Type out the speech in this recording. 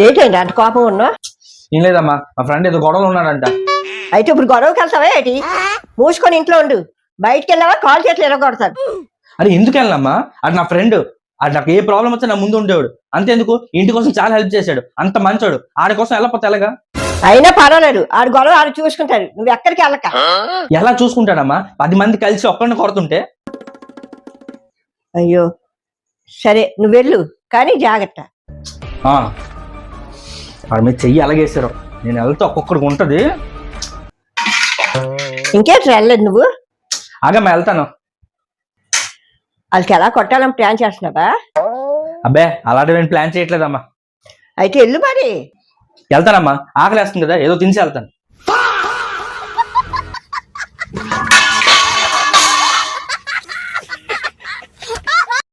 ఏంటండి అంత కోపం ఉన్నా? ఏం లేదమ్మా, మా ఫ్రెండ్ ఏదో గొడవలు ఉన్నాడంట. అయితే ఇప్పుడు గొడవకి వెళ్తావా ఏంటి? మూసుకొని ఇంట్లో ఉండు. బయటికి వెళ్ళావా కాల్ చేతులు ఎరగొడతాను. అరే ఎందుకు వెళ్ళామ్మా? అది నా ఫ్రెండ్. అది నాకు ఏ ప్రాబ్లం వచ్చా నా ముందు ఉండేవాడు. అంతేందుకు ఇంటి కోసం చాలా హెల్ప్ చేశాడు. అంత మంచోడు. ఆడి కోసం వెళ్ళకపోతే ఎలాగా? అయినా పర్వాలేదు, ఆడు గొడవ ఆడు చూసుకుంటాడు. నువ్వు ఎక్కడికి వెళ్ళక. ఎలా చూసుకుంటాడమ్మా? 10 మంది కలిసి ఒక్కడిని కొడుతుంటే. అయ్యో సరే నువ్వు వెళ్ళు, కానీ జాగ్రత్త. వాడి మీద చెయ్యి అలాగేసారు. నేను వెళ్తే ఒక్కొక్కడికి ఉంటది. ఇంకేంటి వెళ్ళలేదు నువ్వు? ఆగమ్మా వెళ్తాను. వాళ్ళకి ఎలా కొట్టాలని ప్లాన్ చేస్తున్నావా? అబ్బే అలాంటివి ప్లాన్ చేయట్లేదమ్మా. అయితే వెళ్ళు మరి. వెళ్తానమ్మా, ఆకలి వేస్తుంది కదా, ఏదో తినేసి వెళ్తాను.